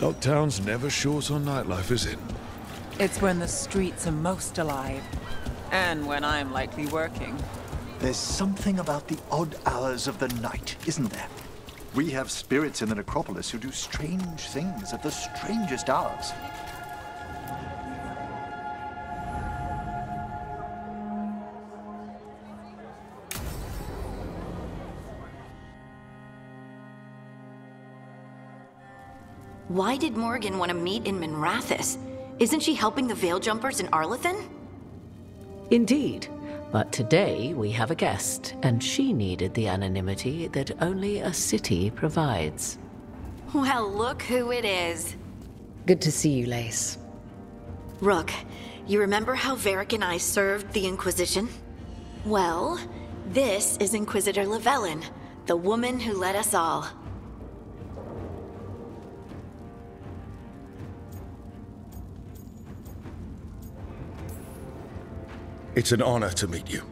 Dogtown's never short on nightlife, is it? It's when the streets are most alive. And when I'm likely working. There's something about the odd hours of the night, isn't there? We have spirits in the necropolis who do strange things at the strangest hours. Why did Morrigan want to meet in Minrathous? Isn't she helping the Veil Jumpers in Arlathan? Indeed. But today we have a guest, and she needed the anonymity that only a city provides. Well, look who it is. Good to see you, Lace. Rook, you remember how Varric and I served the Inquisition? Well, this is Inquisitor Llewellyn, the woman who led us all. It's an honor to meet you.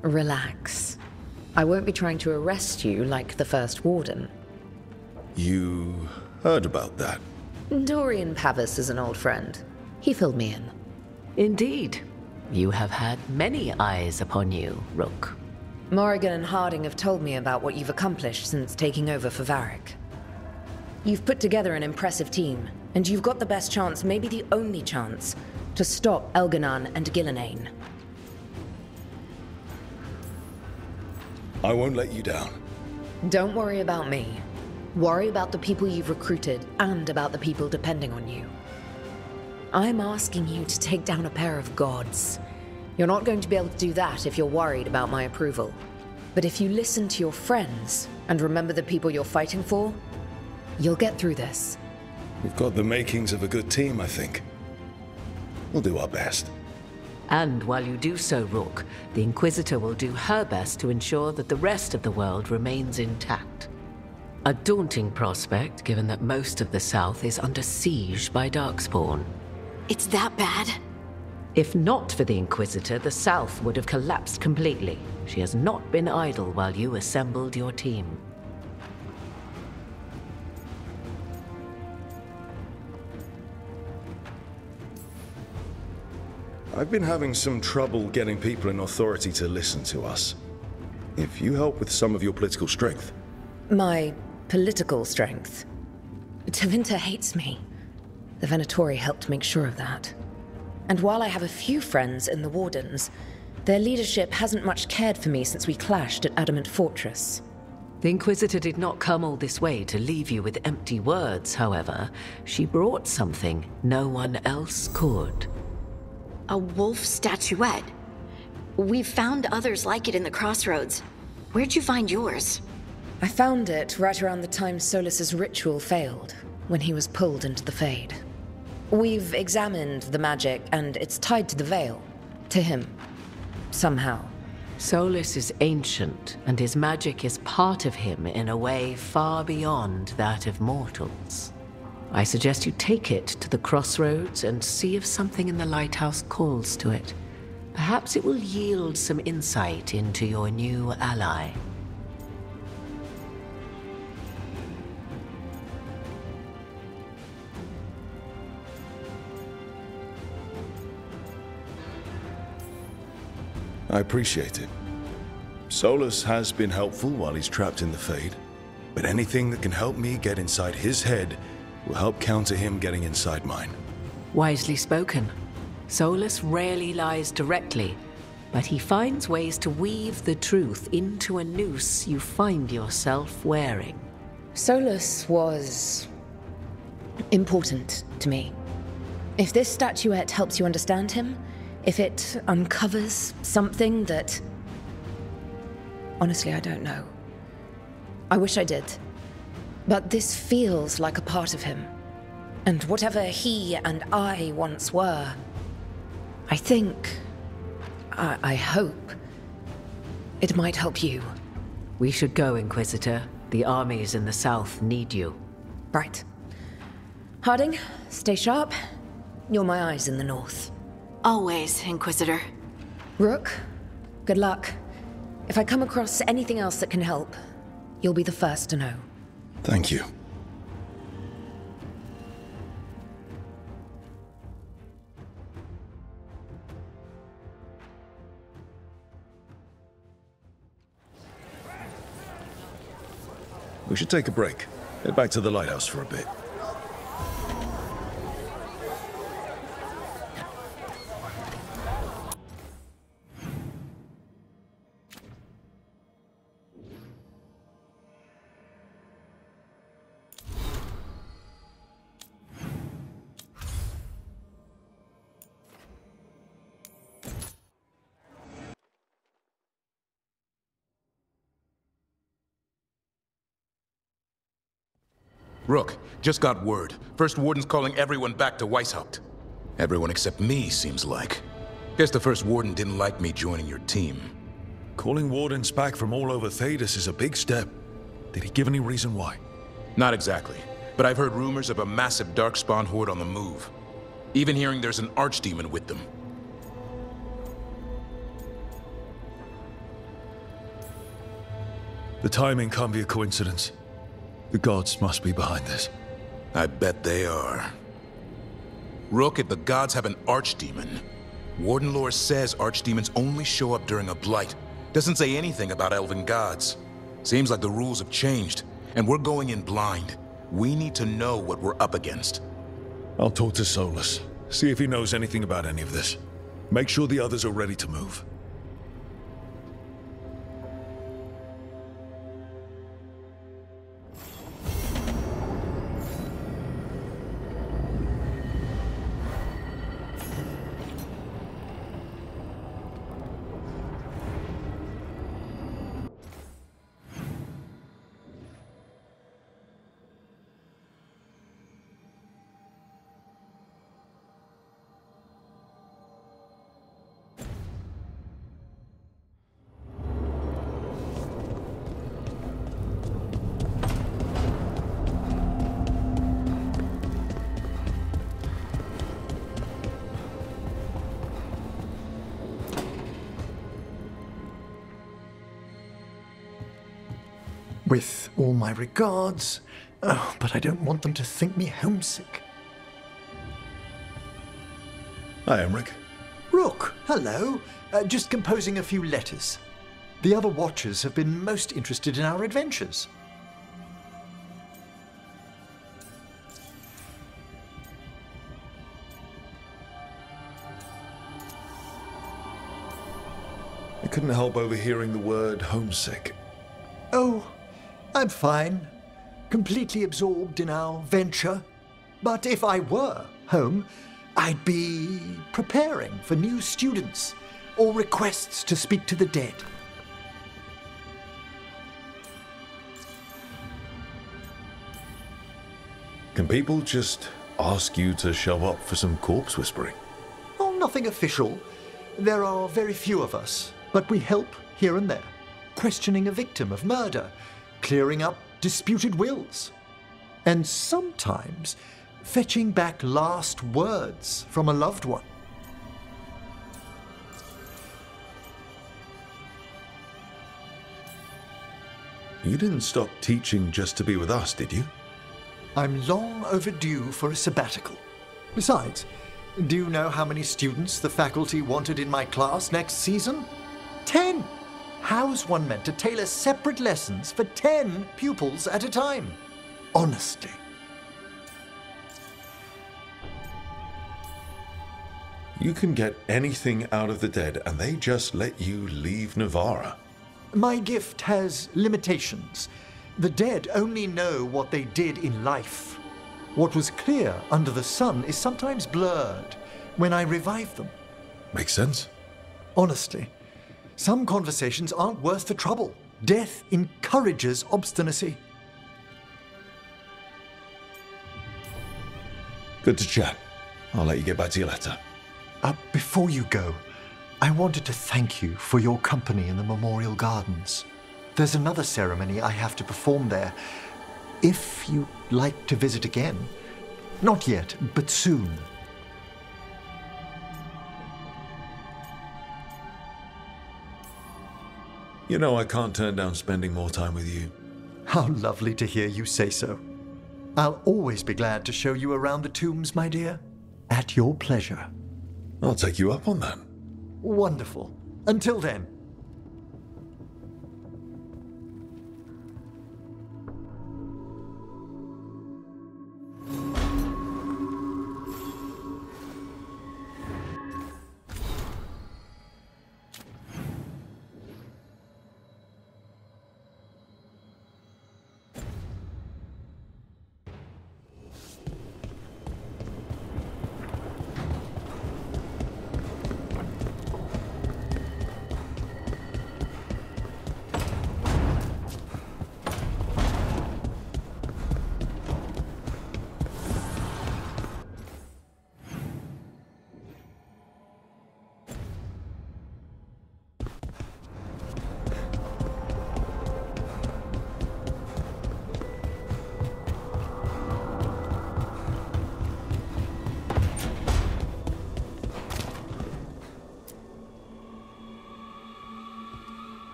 Relax. I won't be trying to arrest you like the first warden. You heard about that? Dorian Pavis is an old friend. He filled me in. Indeed. You have had many eyes upon you, Rook. Morrigan and Harding have told me about what you've accomplished since taking over for Varric. You've put together an impressive team, and you've got the best chance, maybe the only chance, to stop Elganon and Gillenane. I won't let you down. Don't worry about me. Worry about the people you've recruited, and about the people depending on you. I'm asking you to take down a pair of gods. You're not going to be able to do that if you're worried about my approval. But if you listen to your friends, and remember the people you're fighting for, you'll get through this. We've got the makings of a good team, I think. We'll do our best. And while you do so, Rook, the Inquisitor will do her best to ensure that the rest of the world remains intact. A daunting prospect, given that most of the South is under siege by Darkspawn. It's that bad? If not for the Inquisitor, the South would have collapsed completely. She has not been idle while you assembled your team. I've been having some trouble getting people in authority to listen to us. If you help with some of your political strength. My political strength? Tevinter hates me. The Venatori helped make sure of that. And while I have a few friends in the Wardens, their leadership hasn't much cared for me since we clashed at Adamant Fortress. The Inquisitor did not come all this way to leave you with empty words, however. She brought something no one else could. A wolf statuette. We've found others like it in the crossroads. Where'd you find yours? I found it right around the time Solus's ritual failed, when he was pulled into the Fade. We've examined the magic, and it's tied to the Veil. To him. Somehow. Solus is ancient, and his magic is part of him in a way far beyond that of mortals. I suggest you take it to the crossroads and see if something in the lighthouse calls to it. Perhaps it will yield some insight into your new ally. I appreciate it. Solus has been helpful while he's trapped in the Fade, but anything that can help me get inside his head will help counter him getting inside mine. Wisely spoken. Solus rarely lies directly, but he finds ways to weave the truth into a noose you find yourself wearing. Solus was important to me. If this statuette helps you understand him, if it uncovers something that... Honestly, I don't know. I wish I did. But this feels like a part of him. And whatever he and I once were, I think, I hope, it might help you. We should go, Inquisitor. The armies in the south need you. Right. Harding, stay sharp. You're my eyes in the north. Always, Inquisitor. Rook, good luck. If I come across anything else that can help, you'll be the first to know. Thank you. We should take a break. Head back to the lighthouse for a bit. Rook, just got word. First Warden's calling everyone back to Weishaupt. Everyone except me, seems like. Guess the First Warden didn't like me joining your team. Calling Wardens back from all over Thedas is a big step. Did he give any reason why? Not exactly, but I've heard rumors of a massive Darkspawn horde on the move. Even hearing there's an archdemon with them. The timing can't be a coincidence. The gods must be behind this. I bet they are. Rook, if the gods have an archdemon, Warden lore says archdemons only show up during a blight. Doesn't say anything about elven gods. Seems like the rules have changed, and we're going in blind. We need to know what we're up against. I'll talk to Solus, see if he knows anything about any of this. Make sure the others are ready to move. With all my regards. Oh, but I don't want them to think me homesick. Hi, Emmerich. Rook, hello. Just composing a few letters. The other Watchers have been most interested in our adventures. I couldn't help overhearing the word homesick. Oh, I'm fine. Completely absorbed in our venture. But if I were home, I'd be preparing for new students or requests to speak to the dead. Can people just ask you to show up for some corpse whispering? Oh, nothing official. There are very few of us, but we help here and there. Questioning a victim of murder, clearing up disputed wills, and sometimes fetching back last words from a loved one. You didn't stop teaching just to be with us, did you? I'm long overdue for a sabbatical. Besides, do you know how many students the faculty wanted in my class next season? 10! How's one meant to tailor separate lessons for 10 pupils at a time? Honestly. You can get anything out of the dead, and they just let you leave Navarra. My gift has limitations. The dead only know what they did in life. What was clear under the sun is sometimes blurred when I revive them. Makes sense. Honestly. Some conversations aren't worth the trouble. Death encourages obstinacy. Good to chat. I'll let you get back to your letter. Before you go, I wanted to thank you for your company in the Memorial Gardens. There's another ceremony I have to perform there. If you'd like to visit again. Not yet, but soon. You know I can't turn down spending more time with you. How lovely to hear you say so. I'll always be glad to show you around the tombs, my dear. At your pleasure. I'll take you up on that. Wonderful. Until then.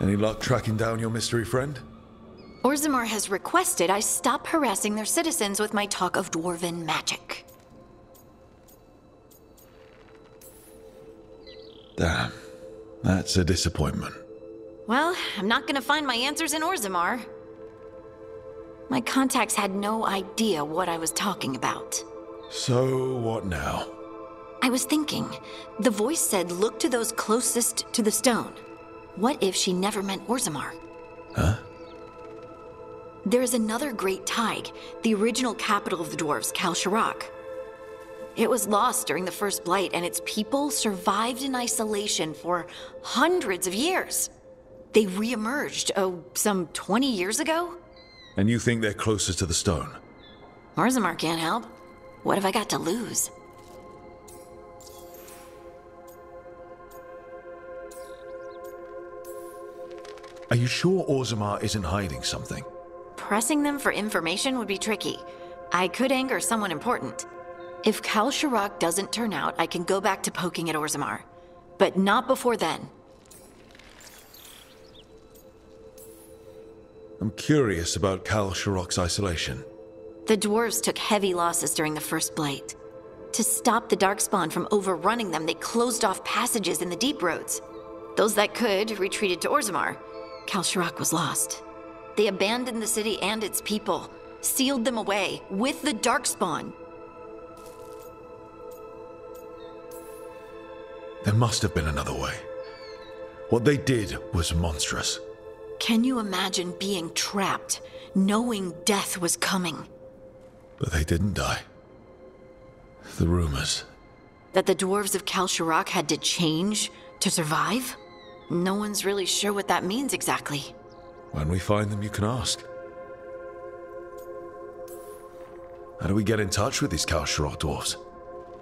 Any luck tracking down your mystery friend? Orzammar has requested I stop harassing their citizens with my talk of dwarven magic. Damn. That's a disappointment. Well, I'm not gonna find my answers in Orzammar. My contacts had no idea what I was talking about. So, what now? I was thinking, the voice said look to those closest to the stone. What if she never meant Orzammar? Huh? There is another great tide, the original capital of the dwarves, Kalsharak. It was lost during the first Blight, and its people survived in isolation for hundreds of years. They re-emerged, some 20 years ago? And you think they're closest to the stone? Orzammar can't help. What have I got to lose? Are you sure Orzammar isn't hiding something? Pressing them for information would be tricky. I could anger someone important. If Kalsharak doesn't turn out, I can go back to poking at Orzammar. But not before then. I'm curious about Kalsharak's isolation. The dwarves took heavy losses during the first Blight. To stop the Darkspawn from overrunning them, they closed off passages in the deep roads. Those that could retreated to Orzammar. Kalsharak was lost. They abandoned the city and its people, sealed them away with the Darkspawn. There must have been another way. What they did was monstrous. Can you imagine being trapped, knowing death was coming? But they didn't die. The rumors. That the dwarves of Kalsharak had to change to survive? No one's really sure what that means exactly. When we find them, you can ask. How do we get in touch with these Kalsharak dwarves?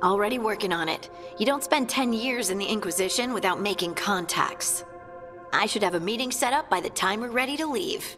Already working on it. You don't spend 10 years in the Inquisition without making contacts. I should have a meeting set up by the time we're ready to leave.